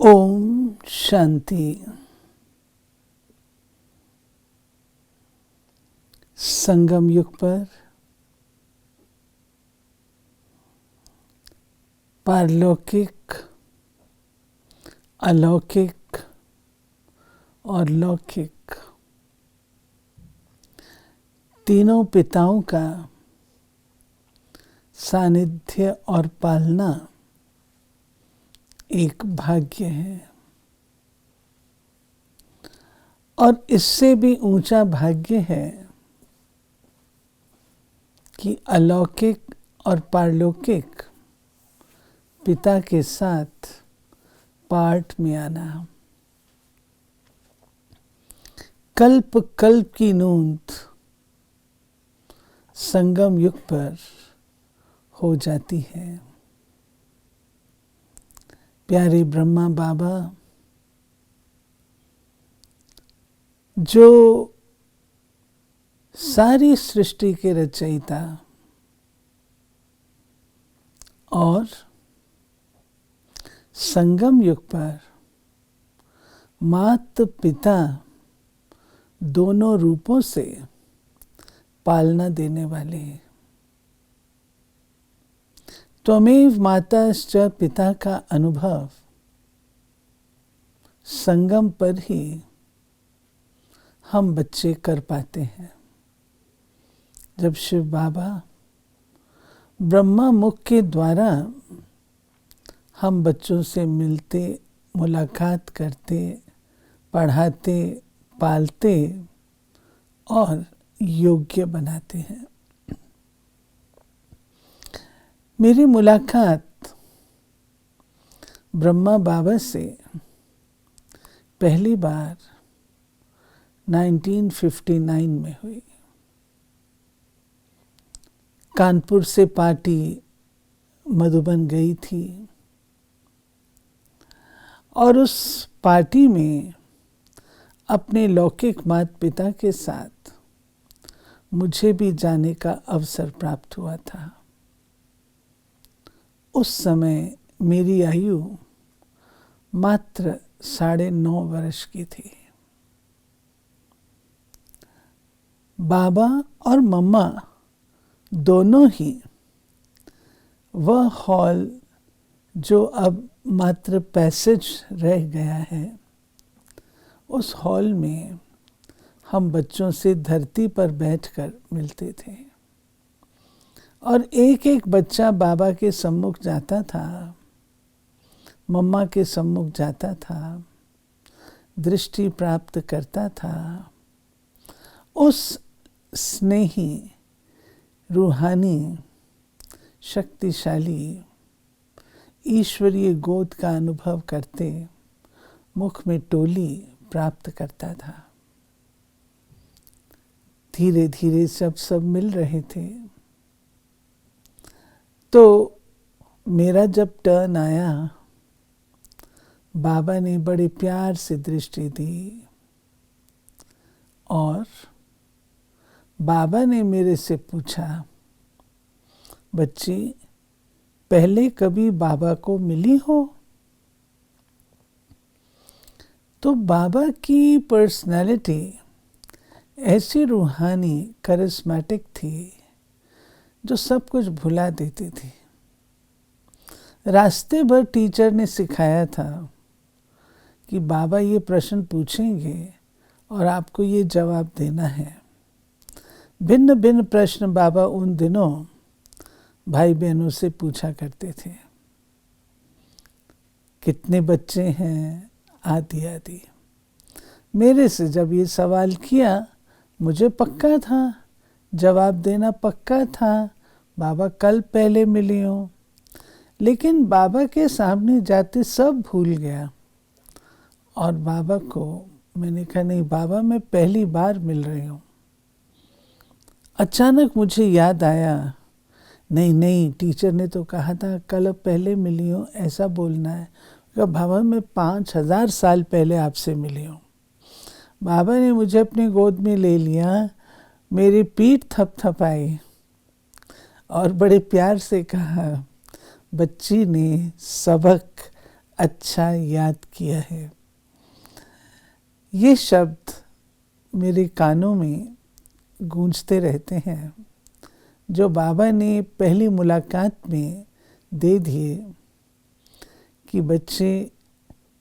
ओम शांति। संगम युग पर पारलौकिक, अलौकिक और लौकिक तीनों पिताओं का सानिध्य और पालना एक भाग्य है, और इससे भी ऊंचा भाग्य है कि अलौकिक और पारलौकिक पिता के साथ पाठ में आना। कल्प कल्प की नूंद संगम युग पर हो जाती है। प्यारे ब्रह्मा बाबा जो सारी सृष्टि के रचयिता और संगम युग पर माता पिता दोनों रूपों से पालना देने वाले, त्वमेव माताश्च पिता का अनुभव संगम पर ही हम बच्चे कर पाते हैं। जब शिव बाबा ब्रह्मा मुख के द्वारा हम बच्चों से मिलते, मुलाकात करते, पढ़ाते, पालते और योग्य बनाते हैं। मेरी मुलाकात ब्रह्मा बाबा से पहली बार 1959 में हुई। कानपुर से पार्टी मधुबन गई थी और उस पार्टी में अपने लौकिक माता पिता के साथ मुझे भी जाने का अवसर प्राप्त हुआ था। उस समय मेरी आयु मात्र 9.5 वर्ष की थी। बाबा और मम्मा दोनों ही वह हॉल जो अब मात्र पैसेज रह गया है, उस हॉल में हम बच्चों से धरती पर बैठकर मिलते थे और एक एक बच्चा बाबा के सम्मुख जाता था, मम्मा के सम्मुख जाता था, दृष्टि प्राप्त करता था। उस स्नेही, रूहानी, शक्तिशाली ईश्वरीय गोद का अनुभव करते मुख में टोली प्राप्त करता था। धीरे धीरे सब मिल रहे थे, तो मेरा जब टर्न आया, बाबा ने बड़े प्यार से दृष्टि दी और बाबा ने मेरे से पूछा, बच्ची पहले कभी बाबा को मिली हो? तो बाबा की पर्सनालिटी ऐसी रूहानी, करिश्मेटिक थी जो सब कुछ भुला देती थी। रास्ते भर टीचर ने सिखाया था कि बाबा ये प्रश्न पूछेंगे और आपको ये जवाब देना है। भिन्न भिन्न प्रश्न बाबा उन दिनों भाई बहनों से पूछा करते थे। कितने बच्चे हैं, आदि आदि। मेरे से जब ये सवाल किया, मुझे पक्का था, जवाब देना पक्का था, बाबा कल पहले मिली हूँ। लेकिन बाबा के सामने जाते सब भूल गया और बाबा को मैंने कहा, नहीं बाबा मैं पहली बार मिल रही हूँ। अचानक मुझे याद आया, नहीं टीचर ने तो कहा था कल पहले मिली हूँ, ऐसा बोलना है। बाबा मैं 5000 साल पहले आपसे मिली हूँ। बाबा ने मुझे अपनी गोद में ले लिया, मेरी पीठ थपथपाई और बड़े प्यार से कहा, बच्ची ने सबक अच्छा याद किया है। ये शब्द मेरे कानों में गूंजते रहते हैं जो बाबा ने पहली मुलाकात में दे दिए कि बच्चे,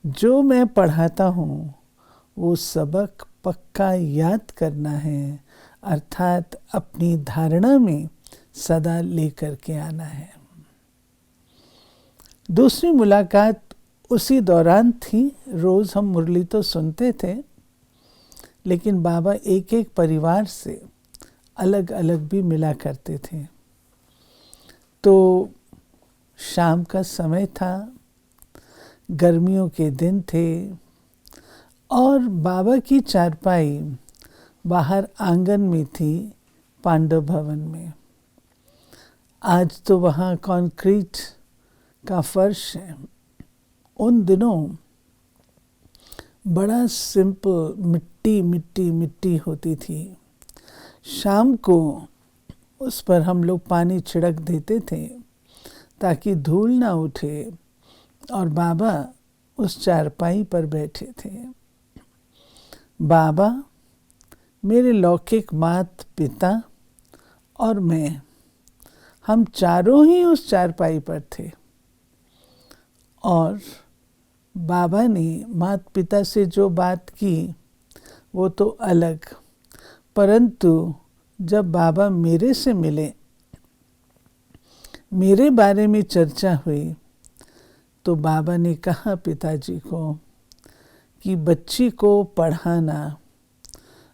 जो मैं पढ़ाता हूँ वो सबक पक्का याद करना है, अर्थात अपनी धारणा में सदा लेकर के आना है। दूसरी मुलाकात उसी दौरान थी। रोज़ हम मुरली तो सुनते थे, लेकिन बाबा एक एक परिवार से अलग अलग भी मिला करते थे। तो शाम का समय था, गर्मियों के दिन थे और बाबा की चारपाई बाहर आंगन में थी, पांडव भवन में। आज तो वहाँ कंक्रीट का फर्श है। उन दिनों बड़ा सिंपल मिट्टी होती थी। शाम को उस पर हम लोग पानी छिड़क देते थे ताकि धूल ना उठे, और बाबा उस चारपाई पर बैठे थे। बाबा, मेरे लौकिक माता पिता और मैं, हम चारों ही उस चारपाई पर थे। और बाबा ने माता पिता से जो बात की वो तो अलग, परंतु जब बाबा मेरे से मिले, मेरे बारे में चर्चा हुई, तो बाबा ने कहा पिताजी को कि बच्ची को पढ़ाना,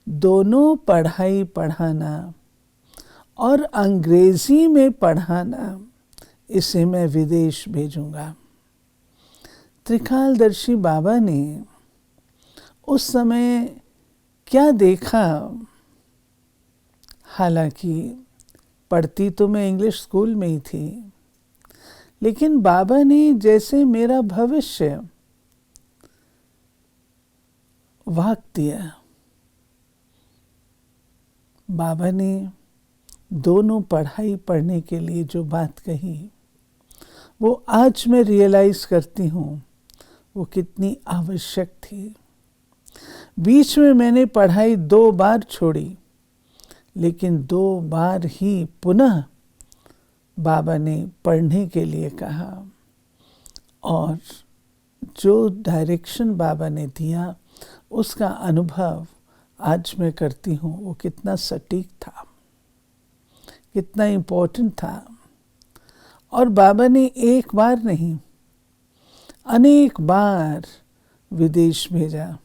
दोनों पढ़ाई पढ़ाना और अंग्रेजी में पढ़ाना, इसे मैं विदेश भेजूंगा। त्रिकालदर्शी बाबा ने उस समय क्या देखा, हालांकि पढ़ती तो मैं इंग्लिश स्कूल में ही थी, लेकिन बाबा ने जैसे मेरा भविष्य वाक दिया। बाबा ने दोनों पढ़ाई पढ़ने के लिए जो बात कही, वो आज मैं रियलाइज करती हूँ वो कितनी आवश्यक थी। बीच में मैंने पढ़ाई 2 बार छोड़ी, लेकिन 2 बार ही पुनः बाबा ने पढ़ने के लिए कहा, और जो डायरेक्शन बाबा ने दिया उसका अनुभव आज मैं करती हूँ वो कितना सटीक था, कितना इम्पोर्टेंट था। और बाबा ने एक बार नहीं, अनेक बार विदेश भेजा।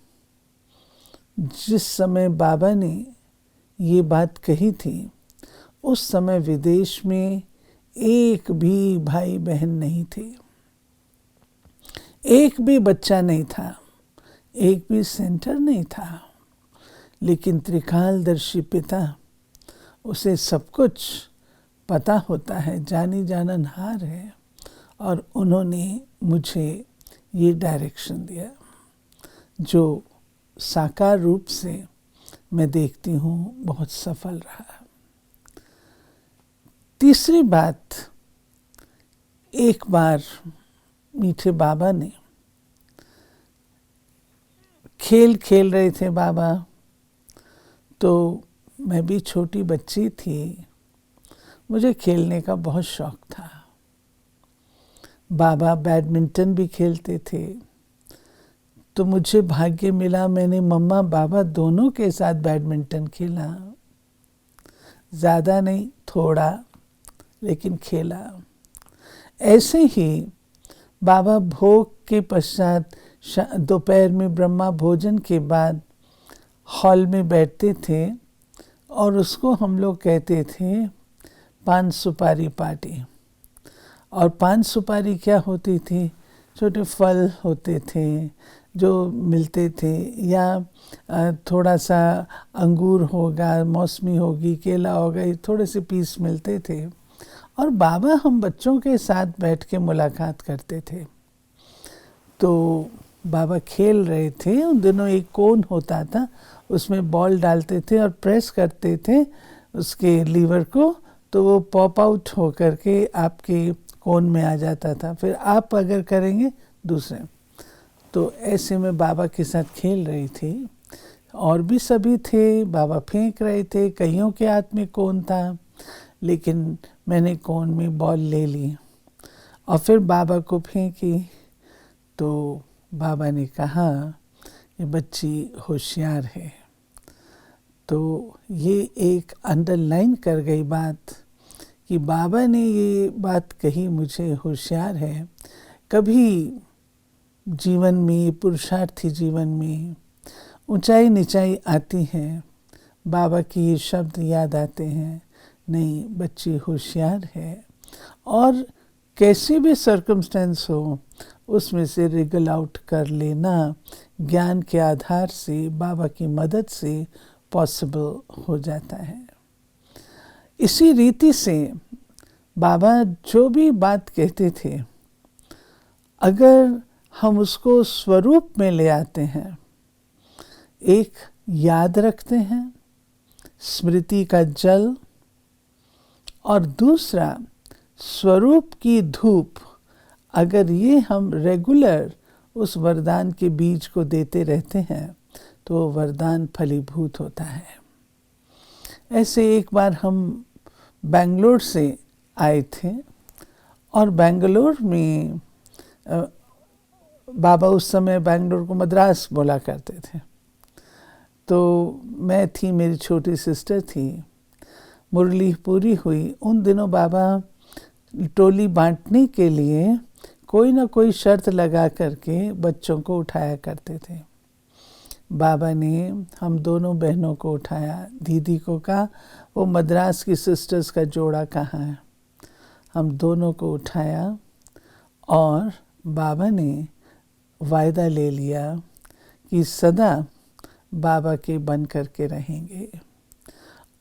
जिस समय बाबा ने ये बात कही थी, उस समय विदेश में एक भी भाई बहन नहीं थे, एक भी बच्चा नहीं था, एक भी सेंटर नहीं था, लेकिन त्रिकालदर्शी पिता, उसे सब कुछ पता होता है, जानी जाननहार है, और उन्होंने मुझे ये डायरेक्शन दिया जो साकार रूप से मैं देखती हूँ बहुत सफल रहा। तीसरी बात, एक बार मीठे बाबा ने खेल रहे थे बाबा, तो मैं भी छोटी बच्ची थी, मुझे खेलने का बहुत शौक था। बाबा बैडमिंटन भी खेलते थे, तो मुझे भाग्य मिला, मैंने मम्मा बाबा दोनों के साथ बैडमिंटन खेला। ज़्यादा नहीं, थोड़ा, लेकिन खेला। ऐसे ही बाबा भोग के पश्चात दोपहर में ब्रह्मा भोजन के बाद हॉल में बैठते थे, और उसको हम लोग कहते थे पान सुपारी पार्टी। और पान सुपारी क्या होती थी? छोटे फल होते थे जो मिलते थे, या थोड़ा सा अंगूर होगा, मौसमी होगी, केला होगा, ये थोड़े से पीस मिलते थे। और बाबा हम बच्चों के साथ बैठ के मुलाकात करते थे। तो बाबा खेल रहे थे, उन दिनों एक कोन होता था, उसमें बॉल डालते थे और प्रेस करते थे उसके लीवर को, तो वो पॉप आउट हो करके आपके कोन में आ जाता था। फिर आप अगर करेंगे दूसरे तो ऐसे में बाबा के साथ खेल रही थी, और भी सभी थे, बाबा फेंक रहे थे, कईयों के हाथ में कोन था, लेकिन मैंने कोन में बॉल ले ली और फिर बाबा को फेंकी। तो बाबा ने कहा ये बच्ची होशियार है। तो ये एक अंडरलाइन कर गई बात कि बाबा ने ये बात कही मुझे, होशियार है। कभी जीवन में, पुरुषार्थी जीवन में ऊंचाई नीचाई आती है, बाबा की ये शब्द याद आते हैं, नहीं बच्ची होशियार है, और कैसी भी सर्कमस्टेंस हो उसमें से रिगल आउट कर लेना ज्ञान के आधार से, बाबा की मदद से पॉसिबल हो जाता है। इसी रीति से बाबा जो भी बात कहते थे, अगर हम उसको स्वरूप में ले आते हैं, एक याद रखते हैं, स्मृति का जल, और दूसरा स्वरूप की धूप, अगर ये हम रेगुलर उस वरदान के बीज को देते रहते हैं तो वरदान फलीभूत होता है। ऐसे एक बार हम बेंगलोर से आए थे, और बेंगलोर में बाबा उस समय बेंगलोर को मद्रास बोला करते थे। तो मैं थी, मेरी छोटी सिस्टर थी, मुरली पूरी हुई। उन दिनों बाबा टोली बांटने के लिए कोई ना कोई शर्त लगा करके बच्चों को उठाया करते थे। बाबा ने हम दोनों बहनों को उठाया, दीदी को कहा वो मद्रास की सिस्टर्स का जोड़ा कहाँ है, हम दोनों को उठाया, और बाबा ने वायदा ले लिया कि सदा बाबा के बन करके रहेंगे।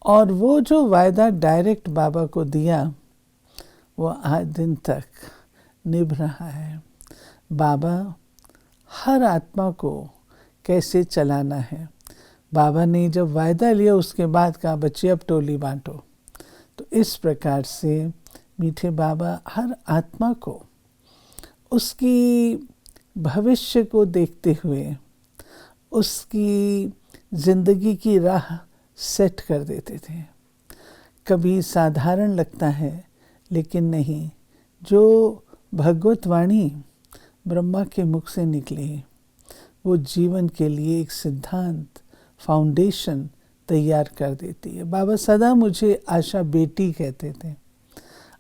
और वो जो वायदा डायरेक्ट बाबा को दिया वो आज दिन तक निभ रहा है। बाबा हर आत्मा को कैसे चलाना है, बाबा ने जब वायदा लिया उसके बाद कहा बच्चे अब टोली बांटो। तो इस प्रकार से मीठे बाबा हर आत्मा को उसकी भविष्य को देखते हुए उसकी जिंदगी की राह सेट कर देते थे। कभी साधारण लगता है, लेकिन नहीं, जो भगवत वाणी ब्रह्मा के मुख से निकली वो जीवन के लिए एक सिद्धांत, फाउंडेशन तैयार कर देती है। बाबा सदा मुझे आशा बेटी कहते थे,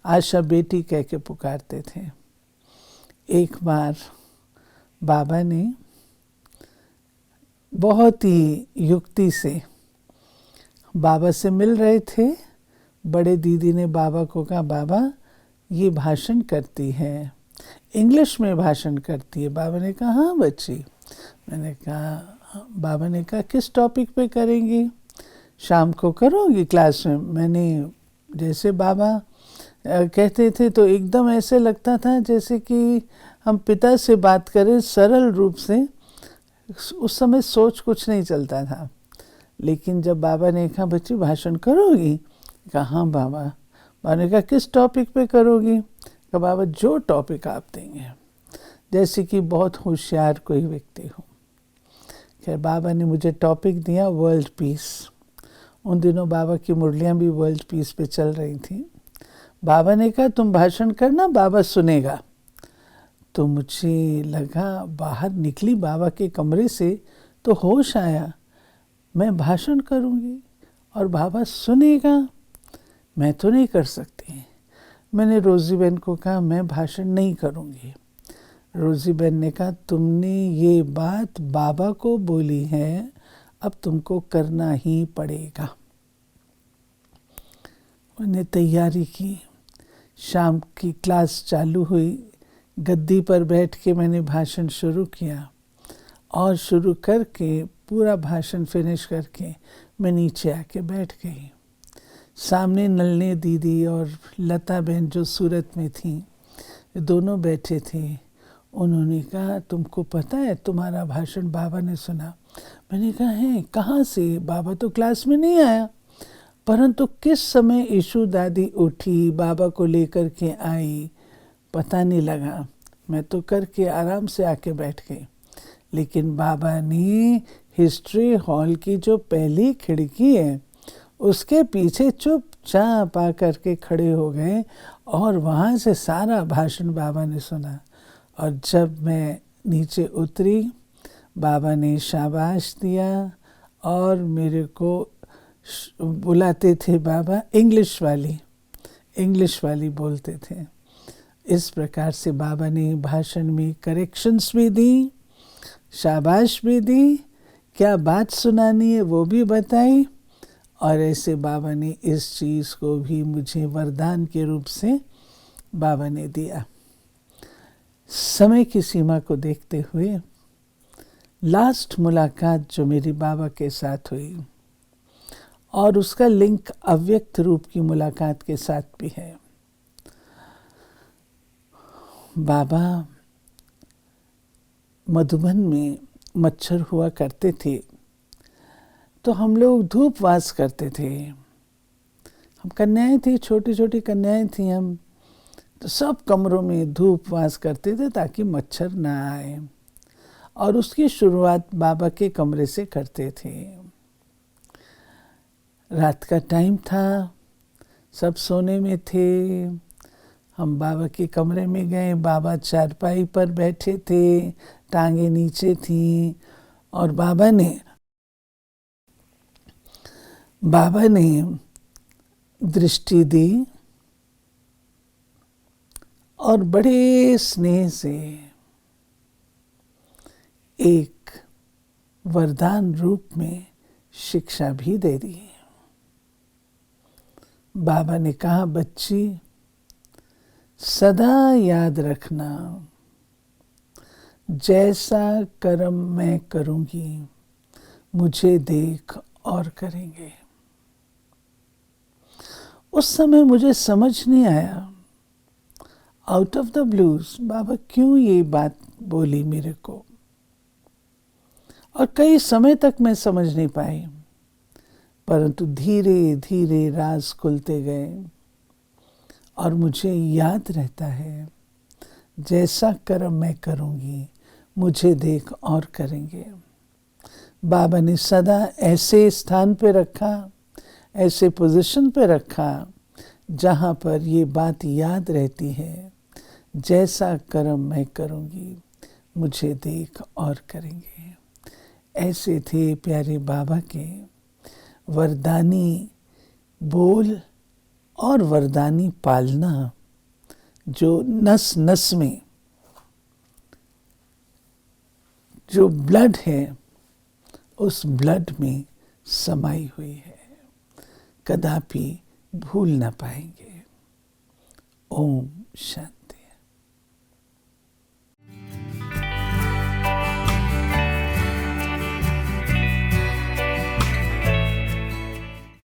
आशा बेटी कह के पुकारते थे। एक बार बाबा ने बहुत ही युक्ति से, बाबा से मिल रहे थे, बड़े दीदी ने बाबा को कहा बाबा ये भाषण करती है, इंग्लिश में भाषण करती है। बाबा ने कहा हाँ बच्ची। मैंने कहा, बाबा ने कहा किस टॉपिक पे करेंगी, शाम को करोगी क्लास में। मैंने जैसे बाबा कहते थे तो एकदम ऐसे लगता था जैसे कि हम पिता से बात करें, सरल रूप से। उस समय सोच कुछ नहीं चलता था, लेकिन जब बाबा ने कहा बच्ची भाषण करोगी, कहा हाँ बाबा। बाबा ने कहा किस टॉपिक पे करोगी, कहा बाबा जो टॉपिक आप देंगे, जैसे कि बहुत होशियार कोई व्यक्ति हो। खैर बाबा ने मुझे टॉपिक दिया वर्ल्ड पीस। उन दिनों बाबा की मुरलियाँ भी वर्ल्ड पीस पे चल रही थी। बाबा ने कहा तुम भाषण करना, बाबा सुनेगा। तो मुझे लगा, बाहर निकली बाबा के कमरे से तो होश आया, मैं भाषण करूँगी और बाबा सुनेगा, मैं तो नहीं कर सकती। मैंने रोज़ी बहन को कहा मैं भाषण नहीं करूँगी। रोज़ी बहन ने कहा तुमने ये बात बाबा को बोली है, अब तुमको करना ही पड़ेगा। मैंने तैयारी की, शाम की क्लास चालू हुई, गद्दी पर बैठ के मैंने भाषण शुरू किया, और शुरू करके पूरा भाषण फिनिश करके मैं नीचे आके बैठ गई। सामने नलने दीदी और लता बहन जो सूरत में थी, दोनों बैठे थे। उन्होंने कहा तुमको पता है तुम्हारा भाषण बाबा ने सुना। मैंने कहा है, कहाँ से? बाबा तो क्लास में नहीं आया। परंतु किस समय ईशु दादी उठी, बाबा को लेकर के आई, पता नहीं लगा। मैं तो करके आराम से आके बैठ गई। लेकिन बाबा ने हिस्ट्री हॉल की जो पहली खिड़की है उसके पीछे चुपचाप आकर के खड़े हो गए और वहाँ से सारा भाषण बाबा ने सुना। और जब मैं नीचे उतरी, बाबा ने शाबाश दिया और मेरे को बुलाते थे बाबा, इंग्लिश वाली बोलते थे। इस प्रकार से बाबा ने भाषण में करेक्शंस भी दी, शाबाश भी दी, क्या बात सुनानी है वो भी बताई। और ऐसे बाबा ने इस चीज़ को भी मुझे वरदान के रूप से बाबा ने दिया। समय की सीमा को देखते हुए लास्ट मुलाकात जो मेरी बाबा के साथ हुई और उसका लिंक अव्यक्त रूप की मुलाकात के साथ भी है। बाबा मधुबन में मच्छर हुआ करते थे तो हम लोग धूपवास करते थे। हम कन्याएं थी, छोटी छोटी कन्याएं थी हम, तो सब कमरों में धूपवास करते थे ताकि मच्छर ना आए। और उसकी शुरुआत बाबा के कमरे से करते थे। रात का टाइम था, सब सोने में थे, हम बाबा के कमरे में गए। बाबा चारपाई पर बैठे थे, टांगे नीचे थीं और बाबा ने दृष्टि दी और बड़े स्नेह से एक वरदान रूप में शिक्षा भी दे दी। बाबा ने कहा, बच्ची सदा याद रखना, जैसा कर्म मैं करूंगी मुझे देख और करेंगे। उस समय मुझे समझ नहीं आया, आउट ऑफ द ब्लूज बाबा क्यों ये बात बोली मेरे को, और कई समय तक मैं समझ नहीं पाई। परंतु धीरे धीरे राज खुलते गए और मुझे याद रहता है, जैसा कर्म मैं करूंगी मुझे देख और करेंगे। बाबा ने सदा ऐसे स्थान पे रखा, ऐसे पोजीशन पे रखा जहाँ पर ये बात याद रहती है, जैसा कर्म मैं करूंगी मुझे देख और करेंगे। ऐसे थे प्यारे बाबा के वरदानी बोल और वरदानी पालना, जो नस नस में जो ब्लड है उस ब्लड में समाई हुई है, कदापि भूल ना पाएंगे। ओम शांति।